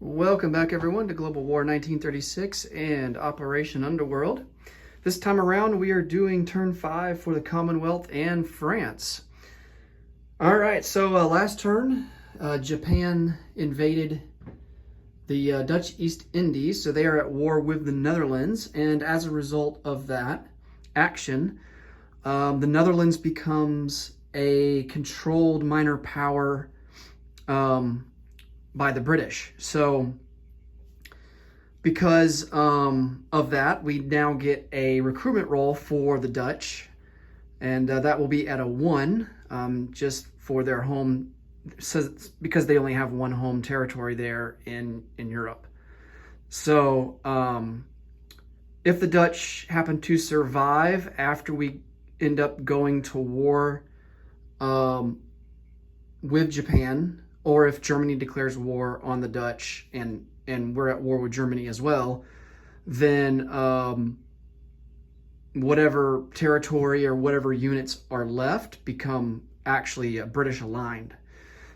Welcome back, everyone, to Global War 1936 and Operation Underworld. This time around, we are doing turn 5 for the Commonwealth and France. All right, so last turn, Japan invaded the Dutch East Indies, so they are at war with the Netherlands, and as a result of that action, the Netherlands becomes a controlled minor power by the British. So because of that, we now get a recruitment roll for the Dutch, and that will be at a 1, just for their home, because they only have one home territory there in Europe. So if the Dutch happen to survive after we end up going to war with Japan, or if Germany declares war on the Dutch and we're at war with Germany as well, then whatever territory or whatever units are left become actually British aligned.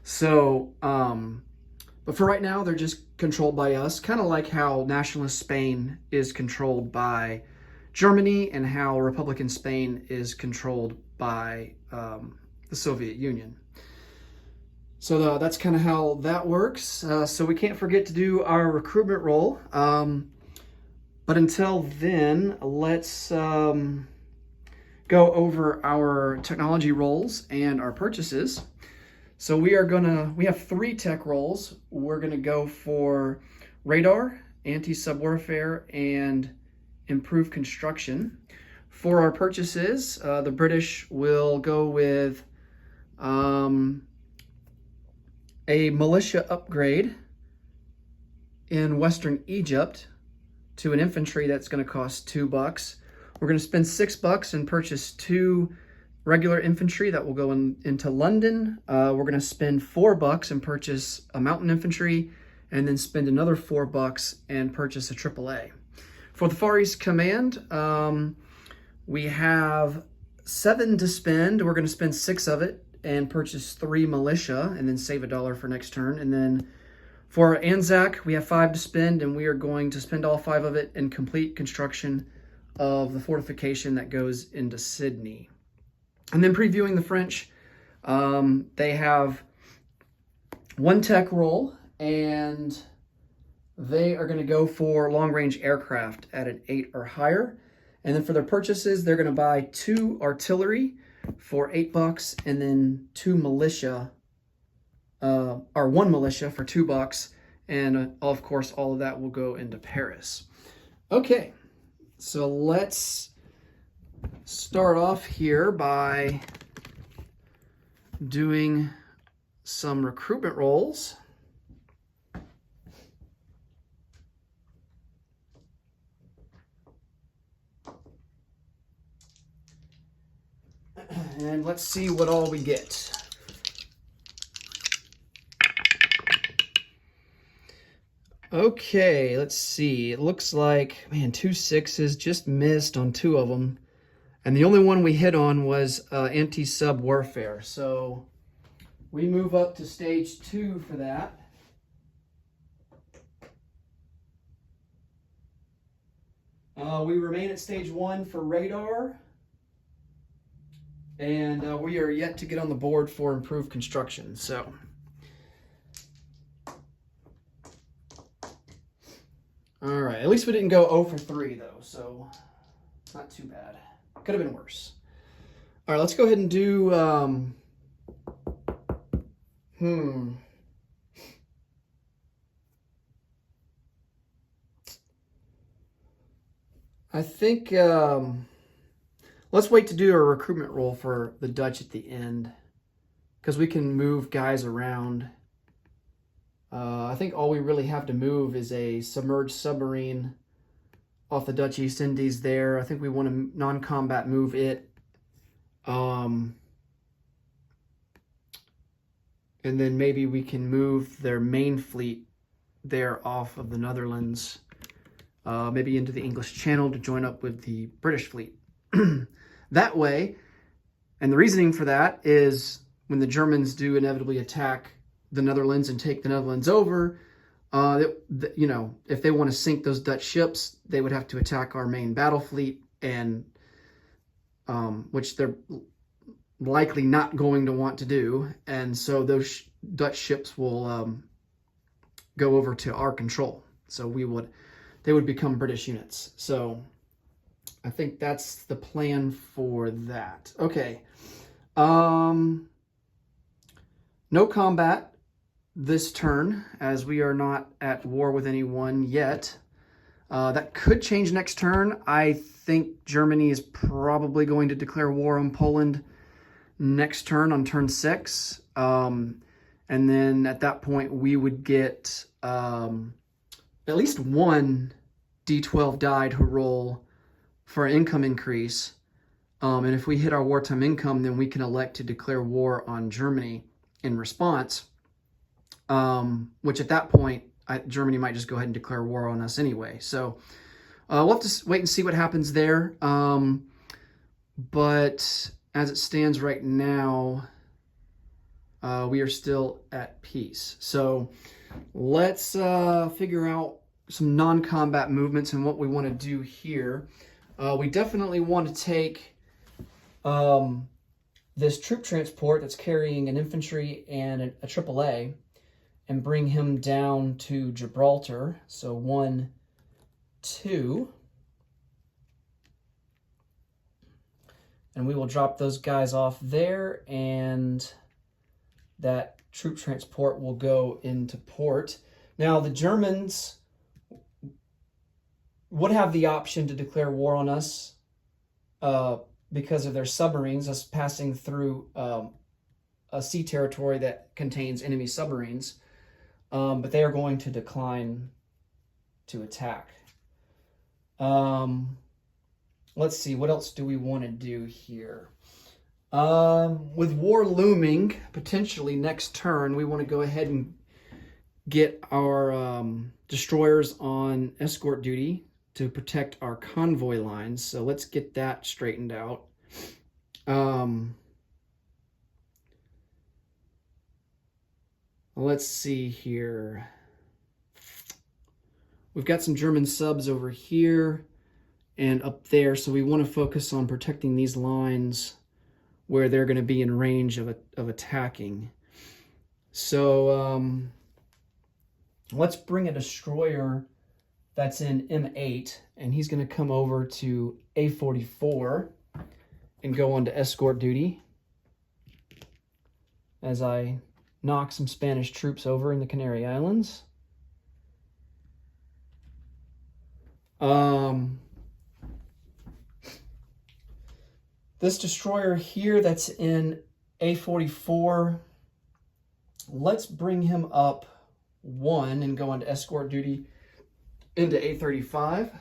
So, but for right now, they're just controlled by us, kind of like how nationalist Spain is controlled by Germany and how Republican Spain is controlled by the Soviet Union. So that's kind of how that works. So we can't forget to do our recruitment roll. But until then, let's go over our technology rolls and our purchases. So we have 3 tech rolls. We're gonna go for radar, anti-sub warfare, and improved construction. For our purchases, the British will go with a militia upgrade in Western Egypt to an infantry that's going to cost $2. We're going to spend $6 and purchase 2 regular infantry that will go into London. We're going to spend $4 and purchase a mountain infantry, and then spend another $4 and purchase a AAA. For the Far East Command, we have 7 to spend. We're going to spend 6 of it and purchase 3 militia, and then save $1 for next turn. And then for Anzac, we have 5 to spend, and we are going to spend all 5 of it and complete construction of the fortification that goes into Sydney. And then previewing the French, they have 1 tech roll, and they are going to go for long-range aircraft at an 8 or higher. And then for their purchases, they're going to buy 2 artillery for $8, and then 2 militia, or 1 militia for $2, and of course all of that will go into Paris. Okay, so let's start off here by doing some recruitment rolls. And let's see what all we get. Okay, let's see. It looks like, man, 2 6s, just missed on 2 of them. And the only one we hit on was anti-sub warfare. So we move up to stage 2 for that. We remain at stage 1 for radar. And we are yet to get on the board for improved construction. So, all right. At least we didn't go 0 for 3, though. So, not too bad. Could have been worse. All right. Let's go ahead and do. I think. Let's wait to do a recruitment roll for the Dutch at the end, because we can move guys around. I think all we really have to move is a submerged submarine off the Dutch East Indies there. I think we want to non-combat move it. And then maybe we can move their main fleet there off of the Netherlands, maybe into the English Channel to join up with the British fleet. That way, and the reasoning for that is when the Germans do inevitably attack the Netherlands and take the Netherlands over, You know, if they want to sink those Dutch ships, they would have to attack our main battle fleet, and which they're likely not going to want to do. And so those Dutch ships will go over to our control. So they would become British units. So I think that's the plan for that. Okay. No combat this turn, as we are not at war with anyone yet. That could change next turn. I think Germany is probably going to declare war on Poland next turn, on turn 6. And then at that point, we would get at least one D12 die to roll for an income increase. And if we hit our wartime income, then we can elect to declare war on Germany in response. Which at that point, Germany might just go ahead and declare war on us anyway. So we'll have to wait and see what happens there. But as it stands right now, we are still at peace. So let's figure out some non-combat movements and what we want to do here. We definitely want to take this troop transport that's carrying an infantry and a AAA and bring him down to Gibraltar. So 1, 2. And we will drop those guys off there, and that troop transport will go into port. Now, the Germans would have the option to declare war on us because of their submarines, us passing through a sea territory that contains enemy submarines. But they are going to decline to attack. Let's see, what else do we want to do here? With war looming, potentially next turn, we want to go ahead and get our destroyers on escort duty to protect our convoy lines. So let's get that straightened out. Let's see here. We've got some German subs over here and up there, so we want to focus on protecting these lines where they're going to be in range of attacking. So let's bring a destroyer that's in M8, and he's going to come over to A44 and go on to escort duty as I knock some Spanish troops over in the Canary Islands. This destroyer here that's in A44, let's bring him up 1 and go on to escort duty into A35.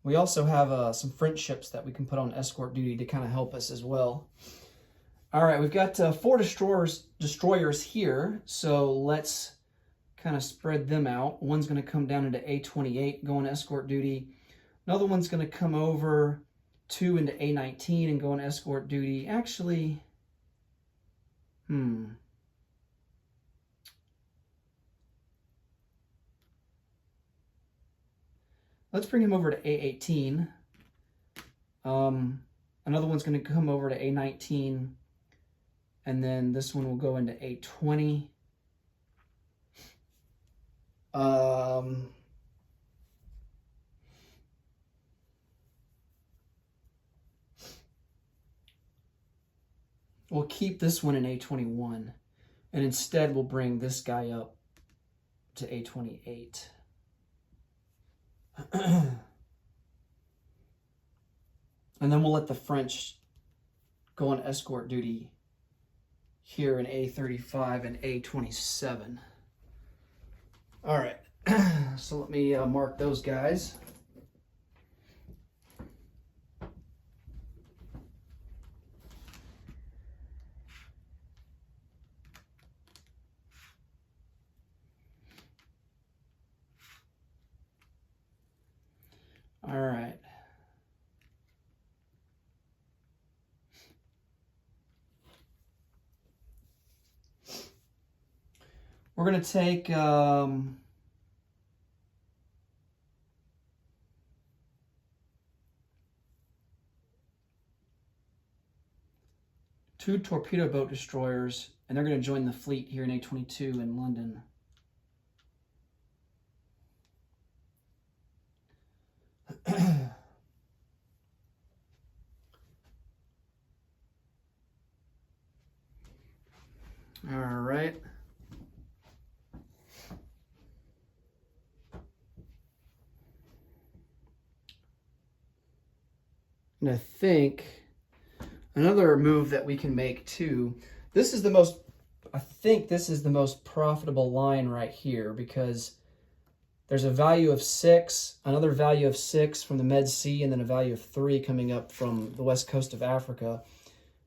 We also have some French ships that we can put on escort duty to kind of help us as well. All right, we've got 4 destroyers here, so let's kind of spread them out. One's going to come down into A28, go on escort duty. Another one's going to come over 2 into A19 and go on escort duty. Actually, let's bring him over to A18. Another one's going to come over to A19, and then this one will go into A20. We'll keep this one in A21, and instead we'll bring this guy up to A28. And then we'll let the French go on escort duty here in A35 and A27. All right, so let me mark those guys. We're going to take two torpedo boat destroyers, and they're going to join the fleet here in A22 in London. All right. And I think another move that we can make too, I think this is the most profitable line right here, because there's a value of 6, another value of 6 from the Med Sea, and then a value of 3 coming up from the west coast of Africa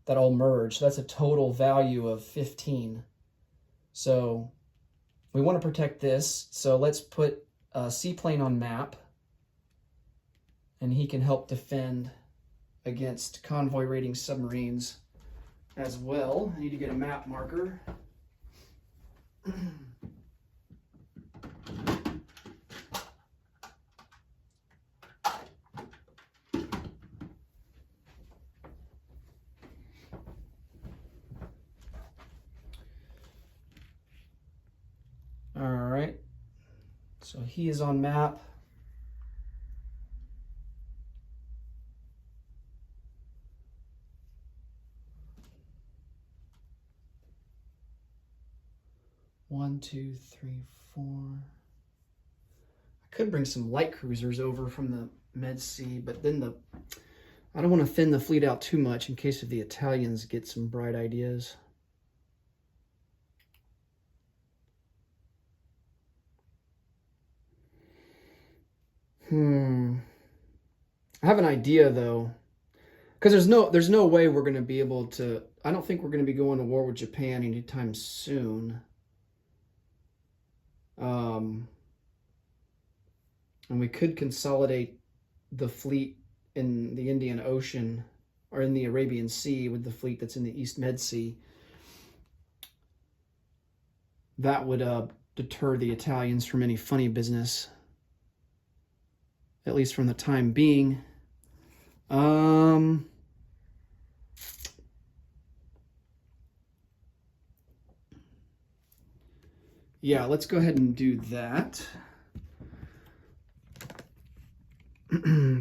that all merge. So that's a total value of 15. So we want to protect this. So let's put a seaplane on map, and he can help defend against convoy raiding submarines as well. I need to get a map marker. All right, so he is on map. One, two, three, 4. I could bring some light cruisers over from the Med Sea, but then I don't want to thin the fleet out too much in case of the Italians get some bright ideas. I have an idea though, because there's no way we're going to be able to. I don't think we're going to be going to war with Japan anytime soon. And we could consolidate the fleet in the Indian Ocean or in the Arabian Sea with the fleet that's in the East Med Sea. That would deter the Italians from any funny business, at least from the time being. Yeah, let's go ahead and do that.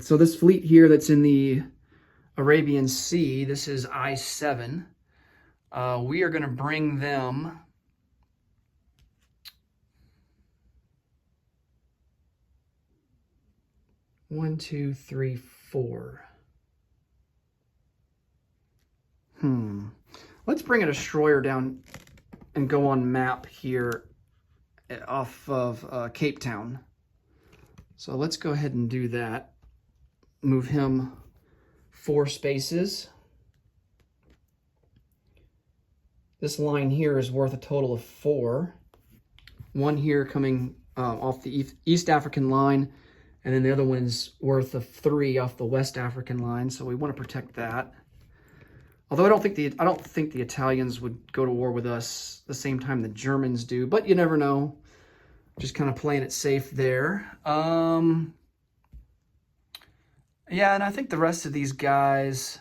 So this fleet here that's in the Arabian Sea, this is I-7. We are going to bring them one, two, three, 4. Let's bring a destroyer down and go on map here off of Cape Town. So let's go ahead and do that. Move him 4 spaces. This line here is worth a total of 4. 1 here coming off the East African line, and then the other one's worth of 3 off the West African line. So we want to protect that. Although I don't think the Italians would go to war with us the same time the Germans do, but you never know. Just kind of playing it safe there. Yeah, and I think the rest of these guys,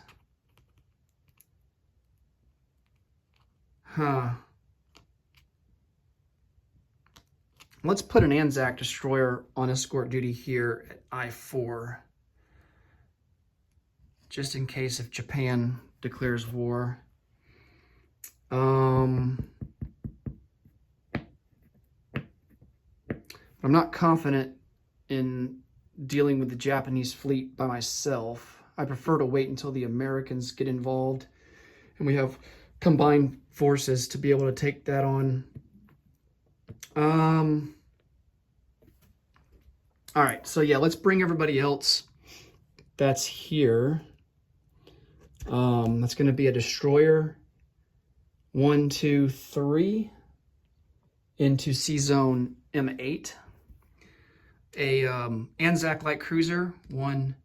let's put an Anzac destroyer on escort duty here at I-4, just in case if Japan declares war. I'm not confident in dealing with the Japanese fleet by myself. I prefer to wait until the Americans get involved and we have combined forces to be able to take that on. All right, so yeah, let's bring everybody else that's here. That's going to be a destroyer. 1, 2, 3 into Sea Zone M8. A Anzac light cruiser. 1,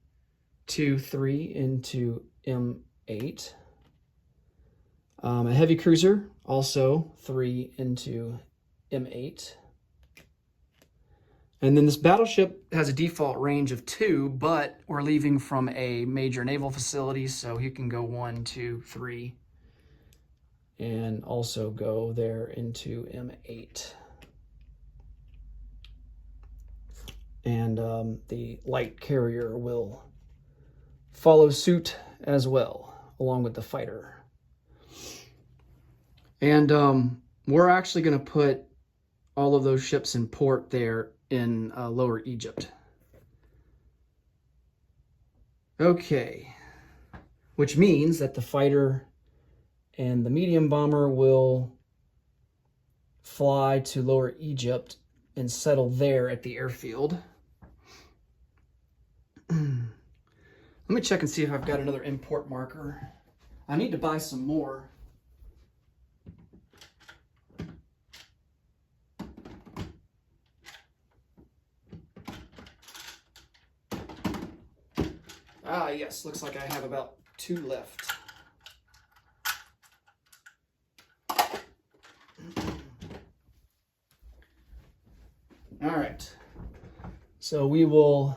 2, 3 into M8. A heavy cruiser, also 3 into M8. And then this battleship has a default range of 2, but we're leaving from a major naval facility, so he can go 1, 2, 3, and also go there into M8. And the light carrier will follow suit as well, along with the fighter. And we're actually going to put all of those ships in port there in Lower Egypt. Okay, which means that the fighter and the medium bomber will fly to Lower Egypt and settle there at the airfield. Let me check and see if I've got another import marker. I need to buy some more. Ah, yes, looks like I have about 2 left. All right, so we will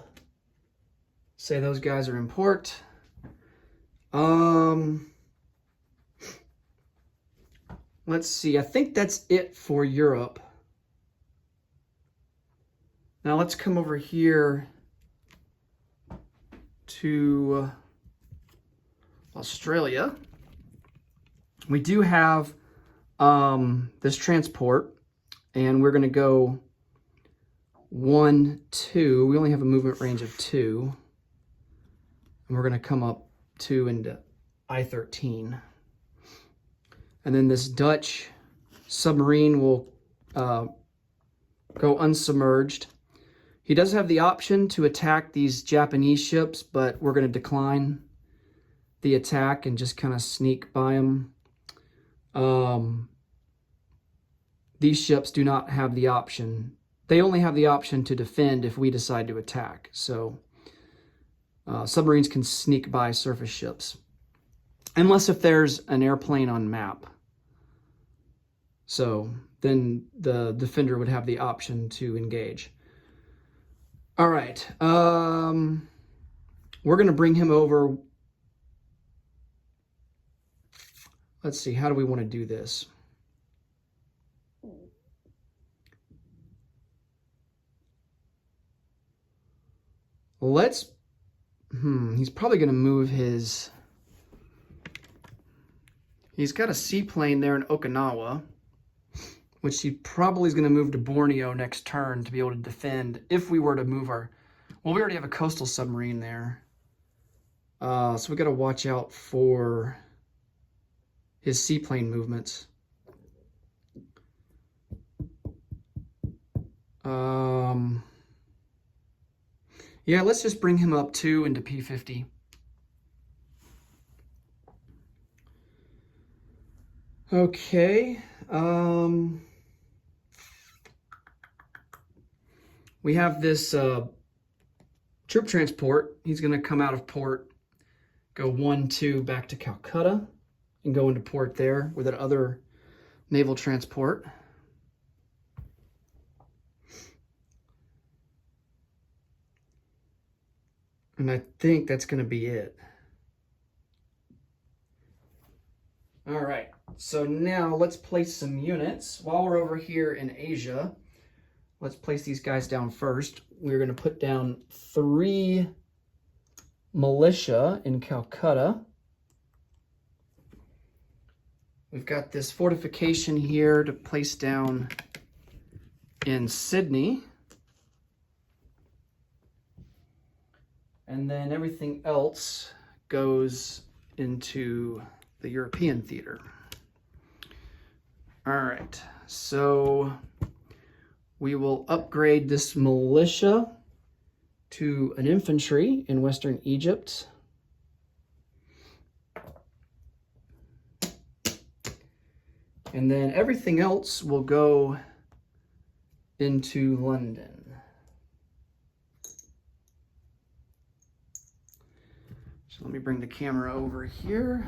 say those guys are in port. Let's see, I think that's it for Europe. Now let's come over here to Australia. We do have this transport, and we're going to go 1, 2. We only have a movement range of 2, and we're going to come up 2 into I-13. And then this Dutch submarine will go unsubmerged. He does have the option to attack these Japanese ships, but we're going to decline the attack and just kind of sneak by them. These ships do not have the option. They only have the option to defend if we decide to attack. So submarines can sneak by surface ships, unless if there's an airplane on map. So then the defender would have the option to engage. All right, we're going to bring him over. Let's see, how do we want to do this? Let's, he's probably going to move his, he's got a seaplane there in Okinawa, which he probably is going to move to Borneo next turn to be able to defend if we were to move our... Well, we already have a coastal submarine there. So we got to watch out for his seaplane movements. Yeah, let's just bring him up 2 into P50. Okay. We have this troop transport. He's going to come out of port, go 1, 2 back to Calcutta, and go into port there with that other naval transport. And I think that's going to be it. All right, so now let's place some units. While we're over here in Asia, let's place these guys down first. We're going to put down 3 militia in Calcutta. We've got this fortification here to place down in Sydney. And then everything else goes into the European theater. All right, so we will upgrade this militia to an infantry in Western Egypt. And then everything else will go into London. So let me bring the camera over here.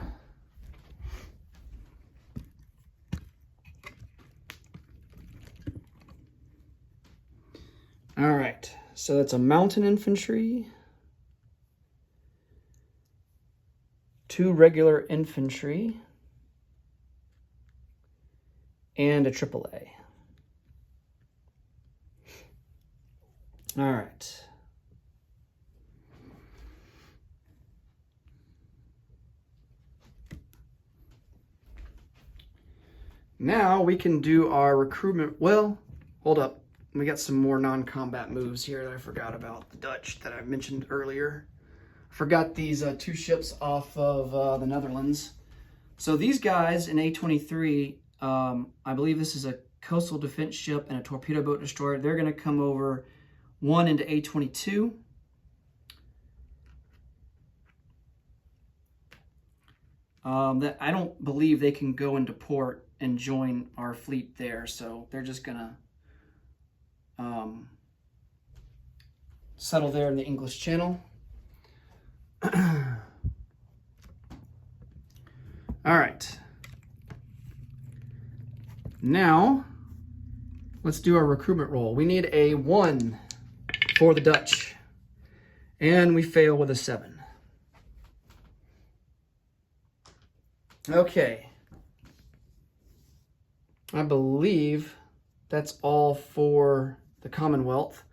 All right, so that's a mountain infantry, 2 regular infantry, and a AAA. All right. Now we can do our recruitment. Well, hold up. We got some more non-combat moves here that I forgot about. The Dutch that I mentioned earlier. I forgot these 2 ships off of the Netherlands. So these guys in A23, I believe this is a coastal defense ship and a torpedo boat destroyer. They're going to come over 1 into A22. That I don't believe they can go into port and join our fleet there, so they're just gonna settle there in the English Channel. All right. Now, let's do our recruitment roll. We need a 1 for the Dutch, and we fail with a 7. Okay. I believe that's all for the Commonwealth.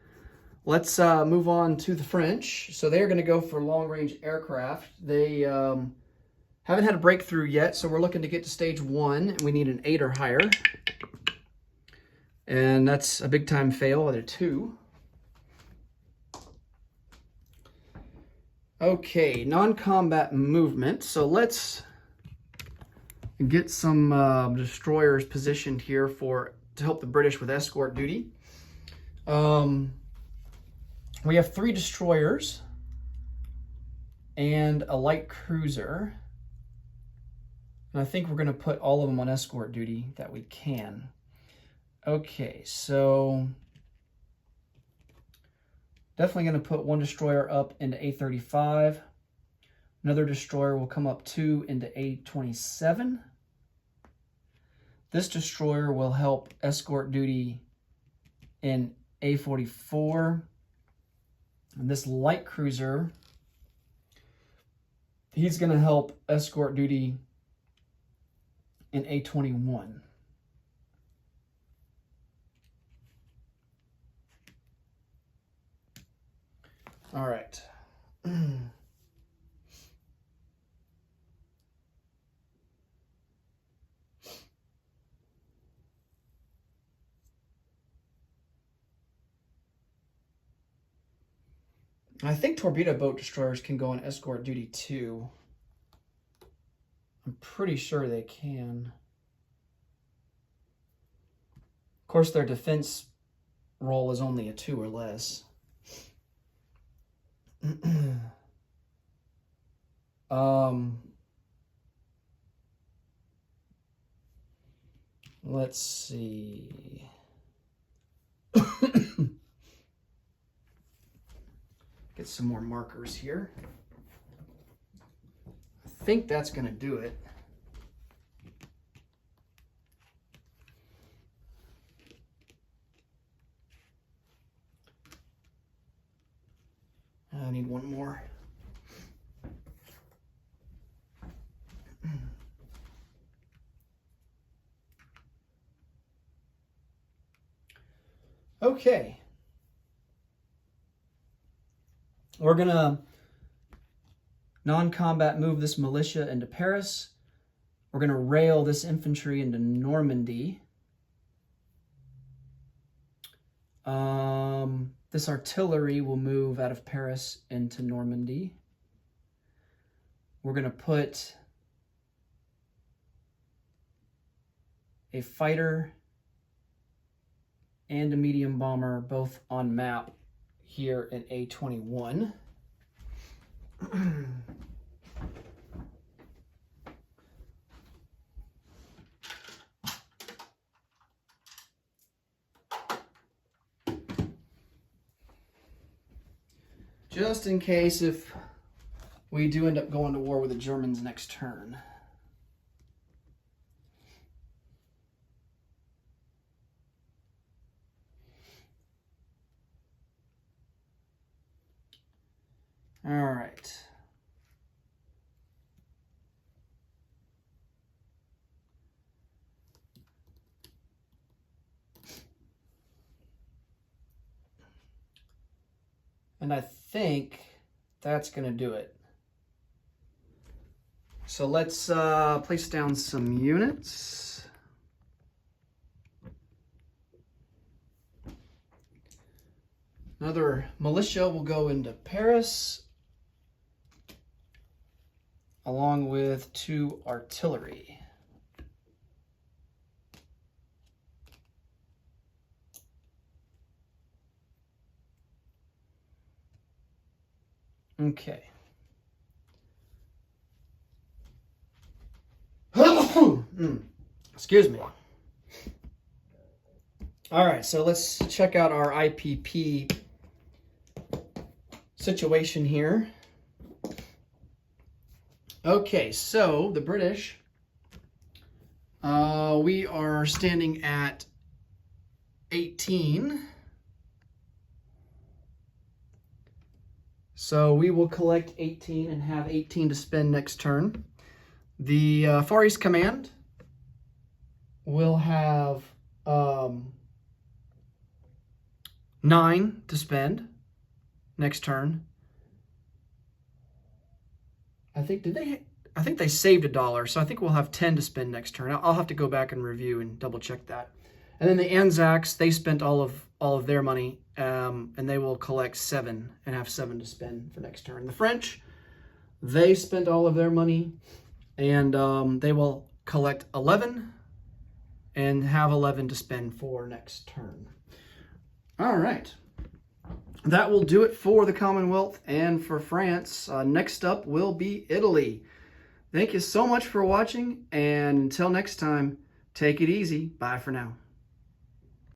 Let's move on to the French. So they're going to go for long-range aircraft. They haven't had a breakthrough yet, so we're looking to get to stage 1. We need an 8 or higher. And that's a big-time fail at a 2. Okay, non-combat movement. So let's get some destroyers positioned here to help the British with escort duty. We have 3 destroyers and a light cruiser. And I think we're going to put all of them on escort duty that we can. Okay, so definitely going to put 1 destroyer up into A35. Another destroyer will come up 2 into A27. This destroyer will help escort duty in A44. And this light cruiser, he's going to help escort duty in A21. All right. I think torpedo boat destroyers can go on escort duty too. I'm pretty sure they can. Of course, their defense roll is only a 2 or less. Let's see. Get some more markers here. I think that's going to do it. I need 1 more. Okay. We're going to non-combat move this militia into Paris. We're going to rail this infantry into Normandy. This artillery will move out of Paris into Normandy. We're going to put a fighter and a medium bomber both on map here in A21. Just in case if we do end up going to war with the Germans next turn. All right. And I think that's going to do it. So let's place down some units. Another militia will go into Paris, along with 2 artillery. Okay. Excuse me. All right, so let's check out our IPP situation here. Okay, so the British, we are standing at 18. So we will collect 18 and have 18 to spend next turn. The Far East Command will have 9 to spend next turn. I think they saved $1, so I think we'll have 10 to spend next turn. I'll have to go back and review and double check that. And then the Anzacs, they spent all of their money, and they will collect 7 and have 7 to spend for next turn. The French, they spent all of their money, and they will collect 11 and have 11 to spend for next turn. All right. That will do it for the Commonwealth and for France. Next up will be Italy. Thank you so much for watching, and until next time, take it easy. Bye for now.